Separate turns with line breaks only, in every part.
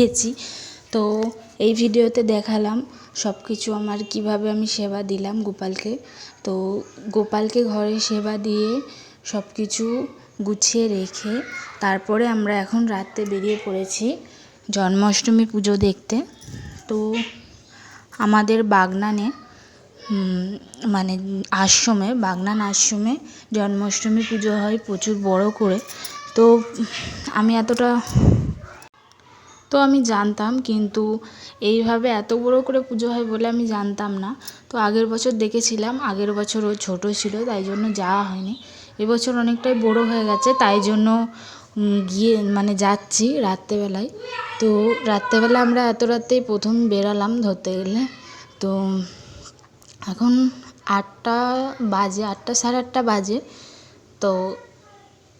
দিয়েছি। তো এই ভিডিওতে দেখালাম সব কিছু আমার কিভাবে আমি সেবা দিলাম গোপালকে। তো গোপালকে ঘরে সেবা দিয়ে সব কিছু গুছিয়ে রেখে তারপরে আমরা এখন রাতে বেরিয়ে পড়েছি জন্মাষ্টমী পুজো দেখতে। তো আমাদের বাগনানে মানে আশ্রমে, বাগনান আশ্রমে জন্মাষ্টমী পুজো হয় প্রচুর বড় করে। তো আমি জানতাম, কিন্তু এইভাবে এত বড় করে পুজো হয় বলে আমি জানতাম না। তো আগের বছর দেখেছিলাম, আগের বছর ও ছোট ছিল তাই জন্য যাওয়া হয়নি। এবছর অনেকটাই বড় হয়ে গেছে তাই জন্য যাচ্ছি রাত্রেবেলায়। তো রাত্রেবেলা আমরা এত রাতেই প্রথম বেরালাম ধরতে গেলে। তো এখন 8টা বাজে, 8টা সাড়ে 8টা বাজে। তো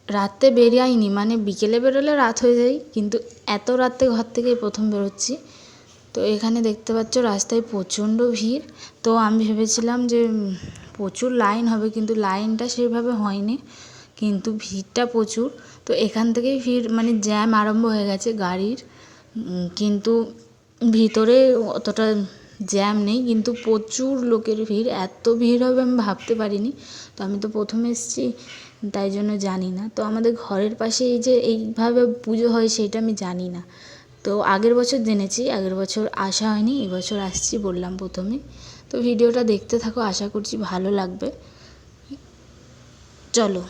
রাতে বেরাইনি, বিকেলে বেরোলে রাত হয়ে যায়, কিন্তু এত রাতে ঘর থেকে প্রথম বেরোচ্ছি। তো এখানে দেখতে পাচ্ছ রাস্তায় প্রচণ্ড ভিড়। তো আমি ভেবেছিলাম যে প্রচুর লাইন হবে, কিন্তু লাইনটা সেভাবে হয়নি, কিন্তু ভিড়টা প্রচুর। তো এখান থেকেই ভিড় জ্যাম আরম্ভ হয়ে গেছে গাড়ির, কিন্তু ভিতরে অতটা জ্যাম নেই, কিন্তু প্রচুর লোকের ভিড়। এত ভিড় হবে আমি ভাবতে পারিনি। তো আমি তো প্রথম এসেছি তাই জন্য জানি না। তো আমাদের ঘরের পাশে এই যে এইভাবে পুজো হয় সেটা আমি জানি না। তো আগের বছর জেনেছি, আগের বছর আসা হয়নি, এবছর আসছি বললাম প্রথমে। তো ভিডিওটা দেখতে থাকো, আশা করছি ভালো লাগবে। চলো।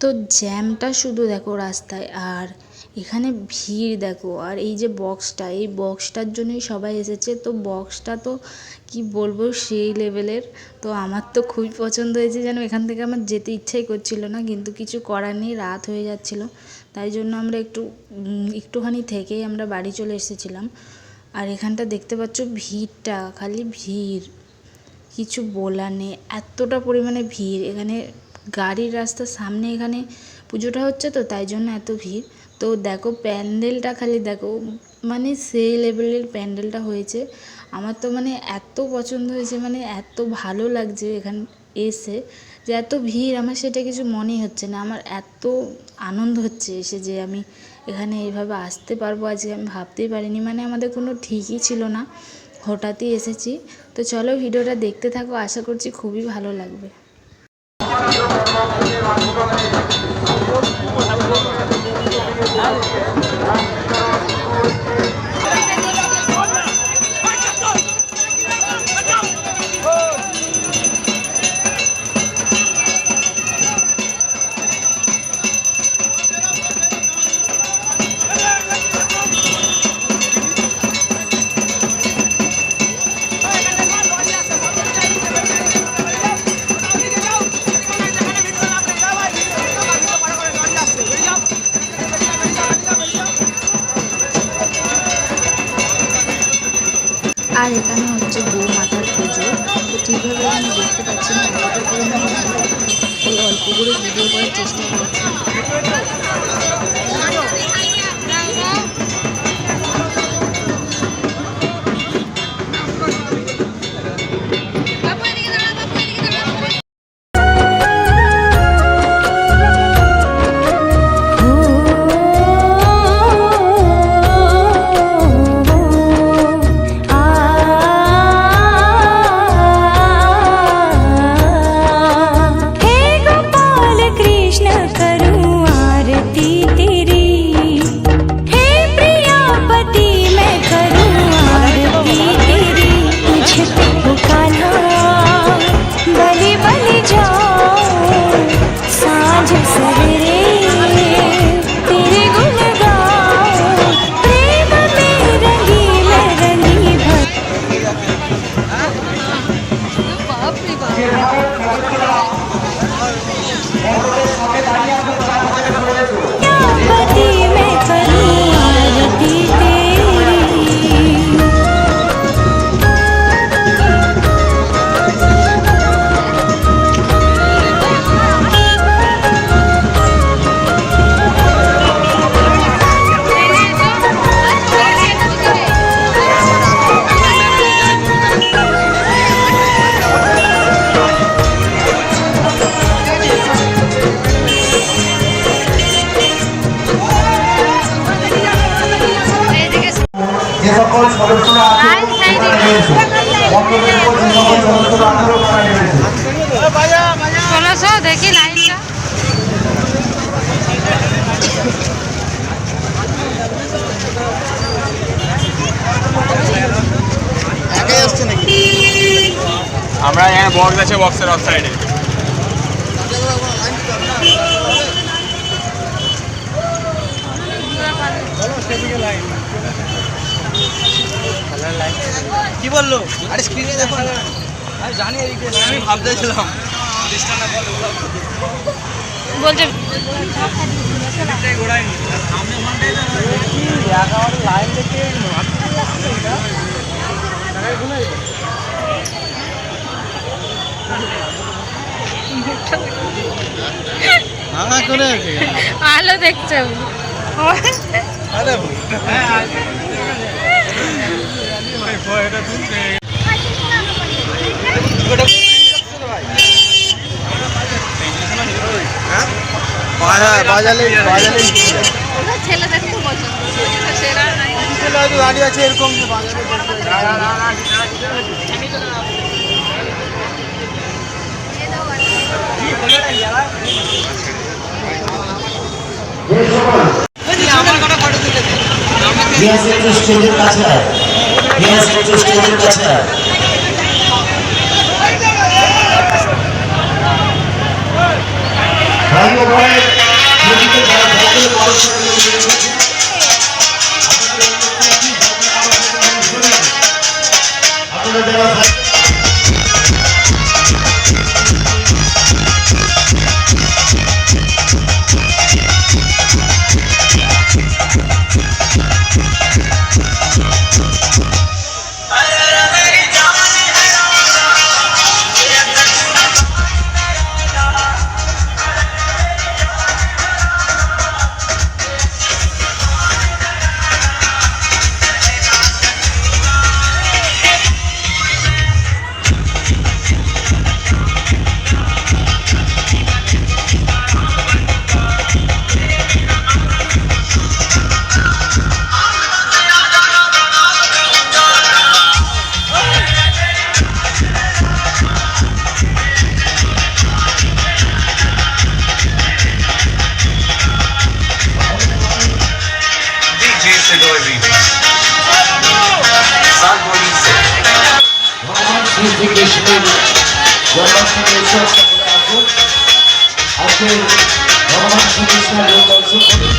তো জ্যামটা শুধু দেখো রাস্তায়, আর এখানে ভিড় দেখো, আর এই যে বক্সটা, এই বক্সটার জন্যই সবাই এসেছে। তো বক্সটা তো কি বলবো, সেই লেভেলের। তো আমার তো খুবই পছন্দ হয়েছে, যেন এখান থেকে আমার যেতে ইচ্ছাই করছিল না, কিন্তু কিছু করার নেই, রাত হয়ে যাচ্ছিল। তাই জন্য আমরা একটুখানি থেকেই আমরা বাড়ি চলে এসেছিলাম। আর এখানটা দেখতে পাচ্ছ ভিড়টা, খালি ভিড়, কিছু বলার নেই, এতটা পরিমাণে ভিড়। এখানে গাড়ির রাস্তার সামনে এখানে পুজোটা হচ্ছে, তো তাই জন্য এত ভিড়। তো দেখো প্যান্ডেলটা, খালি দেখো, সেই লেভেলের প্যান্ডেলটা হয়েছে। আমার তো এত পছন্দ হয়েছে, এত ভালো লাগছে এখানে এসে, যে এত ভিড় আমার সেটা কিছু মনেই হচ্ছে না। আমার এত আনন্দ হচ্ছে এসে যে আমি এখানে এইভাবে আসতে পারবো আজকে, আমি ভাবতেই পারিনি। আমাদের কোনো ঠিকই ছিল না, হঠাৎই এসেছি। তো চলো ভিডিওটা দেখতে থাকো, আশা করছি খুবই ভালো লাগবে। আর এখানে হচ্ছে গোমাতার পুজো। তো ঠিকভাবে এখানে দেখতে পাচ্ছি না, এতটা পরিমাণে এই অল্প করে ভিডিও করার চেষ্টা করছি।
कृष्ण करूं आरती तेरी। আমরা এখানে বক্স আছে, বক্সের অফ সাইডে।
কি বললো? আরে স্ক্রিনে দেখো, আমি জানি আমি ভাবতেছিলাম
বলছে
লাইন দেখে
আলো দেখছো
বাজালে
ছেলেদের খুব পছন্দ সেরা নাই
দাঁড়িয়ে আছে এরকম আমার কথা ফটো তুলেছে
স্টেজের কাছে স্টেজের কাছে শ্রীকৃষ্ণের জন্মাষ্টমী উৎসব সকলে আসুন, আজকে ভগবান শ্রীকৃষ্ণের দর্শন করুন।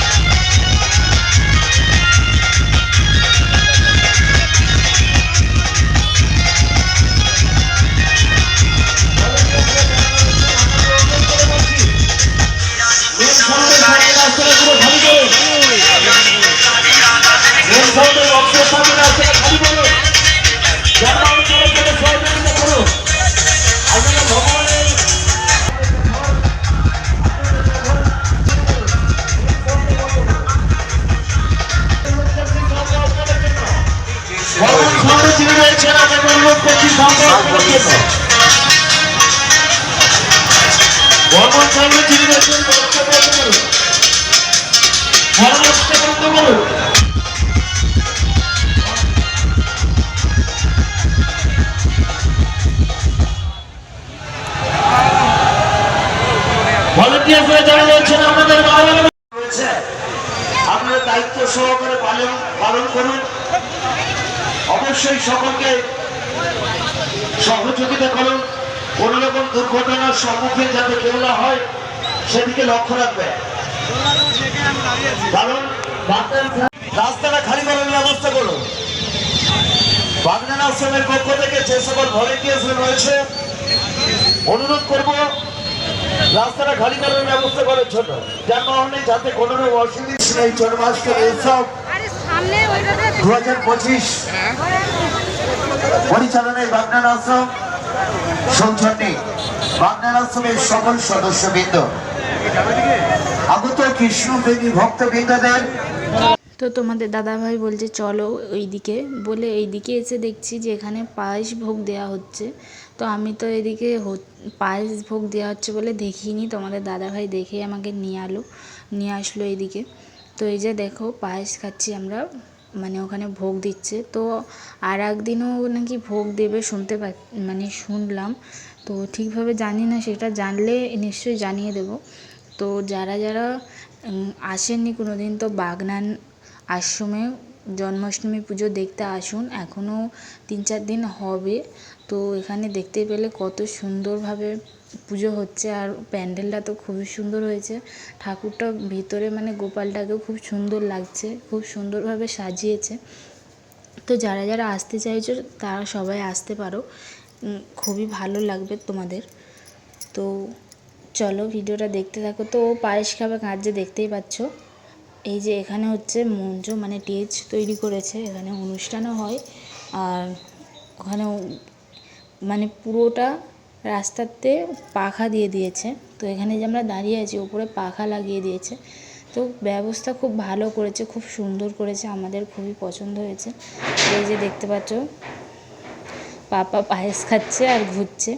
আপনার দায়িত্ব সহকারে পালন করুন। অবশ্যই সকলকে সহযোগিতা করুন, কোন রকম দুর্ঘটনার সম্মুখীন যাতে কেউ না হয় সেদিকে লক্ষ্য রাখবে। কারণ রাস্তাটা খালি করার ব্যবস্থা করুন। বাগনান আশ্রমের পক্ষ থেকে যে সকল ভলেন্টিয়ার্স রয়েছে অনুরোধ করব রাস্তাটা খালি করার ব্যবস্থা করার জন্য, যানবাহনে যাতে কোনো রকম অসুবিধা নেই। জন্মাষ্টমী উৎসব 2025 পরিচালনায় বাগনান আশ্রম সৌজন্যে বাগনান আশ্রমের সকল সদস্যবৃন্দ, আগত কৃষ্ণপ্রেমী ভক্তবৃন্দদের।
তো তোমাদের দাদাভাই বলছে চলো ওইদিকে, বলে এইদিকে এসে দেখছি যে এখানে পায়েস ভোগ দেওয়া হচ্ছে। তো আমি তো এদিকে পায়েস ভোগ দেওয়া হচ্ছে বলে দেখিনি, তোমাদের দাদাভাই দেখে আমাকে নিয়ে আসলো এইদিকে। তো এই যে দেখো পায়েস খাচ্ছি আমরা, মানে ওখানে ভোগ দিচ্ছে। তো আর একদিনও নাকি ভোগ দেবে শুনলাম, তো ঠিকভাবে জানি না, সেটা জানলে নিশ্চয়ই জানিয়ে দেব। তো যারা আসেননি কোনো দিন, তো বাগনান আশ্রমে জন্মাষ্টমী পুজো দেখতে আসুন, এখনও 3-4 দিন হবে। তো এখানে দেখতে পেলে কত সুন্দরভাবে পুজো হচ্ছে, আর প্যান্ডেলটা তো খুবই সুন্দর হয়েছে। ঠাকুরটা ভিতরে মানে গোপালটাকেও খুব সুন্দর লাগছে, খুব সুন্দরভাবে সাজিয়েছে। তো যারা যারা আসতে চাইছো তারা সবাই আসতে পারো, খুবই ভালো লাগবে তোমাদের। তো চলো ভিডিওটা দেখতে থাকো। তো ও পায়েস খাবে কাঁদছে, দেখতেই পাচ্ছ। এই যে এখানে হচ্ছে মঞ্চ মানে স্টেজ তৈরি করেছে, এখানে অনুষ্ঠানও হয়। আর ওখানে মানে পুরোটা রাস্তাতে পাখা দিয়ে দিয়েছে। তো এখানে যে আমরা দাঁড়িয়ে আছি ওপরে পাখা লাগিয়ে দিয়েছে। তো ব্যবস্থা খুব ভালো করেছে, খুব সুন্দর করেছে, আমাদের খুবই পছন্দ হয়েছে। এই যে দেখতে পাচ্ছ পাপা পায়েস খাচ্ছে আর ঘুরছে।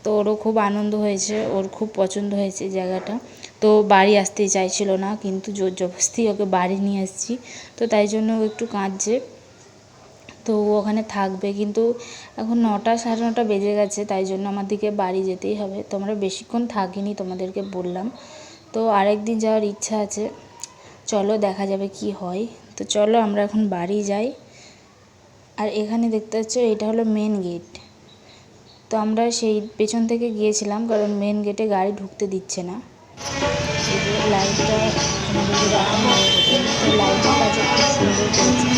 তো ওরও খুব আনন্দ হয়েছে, ওর খুব পছন্দ হয়েছে জায়গাটা। তো বাড়ি আসতেই চাইছিল না, কিন্তু জোর জবরদস্তি ওকে বাড়ি নিয়ে এসেছি। তো তাই জন্য ও একটু কাঁদছে। তো ও ওখানে থাকবে, কিন্তু এখন 9টা 9:30 বেজে গেছে, তাই জন্য আমাদেরকে বাড়ি যেতেই হবে। তো আমরা বেশিক্ষণ থাকিনি, তোমাদেরকে বললাম। তো আরেকদিন যাওয়ার ইচ্ছা আছে, চলো দেখা যাবে কি হয়। তো চলো আমরা এখন বাড়ি যাই। আর এখানে দেখতে পাচ্ছ এটা হলো মেন গেট। তো আমরা সেই পেছন থেকে গিয়েছিলাম, কারণ মেন গেটে গাড়ি ঢুকতে দিচ্ছে না। এই যে লাইটটা তোমাদেরকে দেখানো হবে, তো লাইটের কাছে খুব সুন্দর করেছে।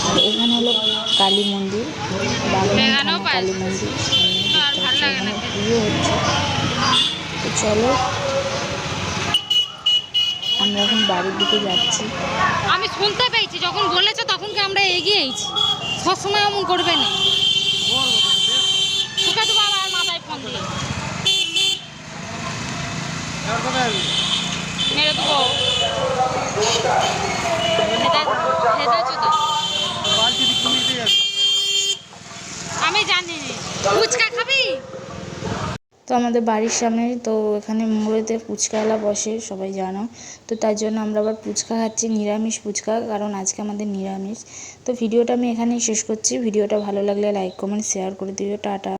আর এখানে হলো কালী মন্দির, বাগানের থানা কালী মন্দির, সামনে পুজো হচ্ছে। তো চলো আমরা এখন বাড়ির দিকে যাচ্ছি।
আমি শুনতে পেয়েছি যখন বলেছে তখন কি আমরা এগিয়েছি, সবসময় এমন করবে না। তোকে তো বাবা মাথায় ফোন দিয়ে মেরে দেবো। আমি জানি ফুচকা খাবি?
তো আমাদের বাড়ির সামনে তো এখানে মোড়েতে ফুচকাওয়ালা বসে, সবাই জানো। তো তার জন্য আমরা আবার ফুচকা খাচ্ছি, নিরামিষ ফুচকা, কারণ আজকে আমাদের নিরামিষ। তো ভিডিওটা আমি এখানেই শেষ করছি। ভিডিওটা ভালো লাগলে লাইক কমেন্ট শেয়ার করে দিও। টাটা।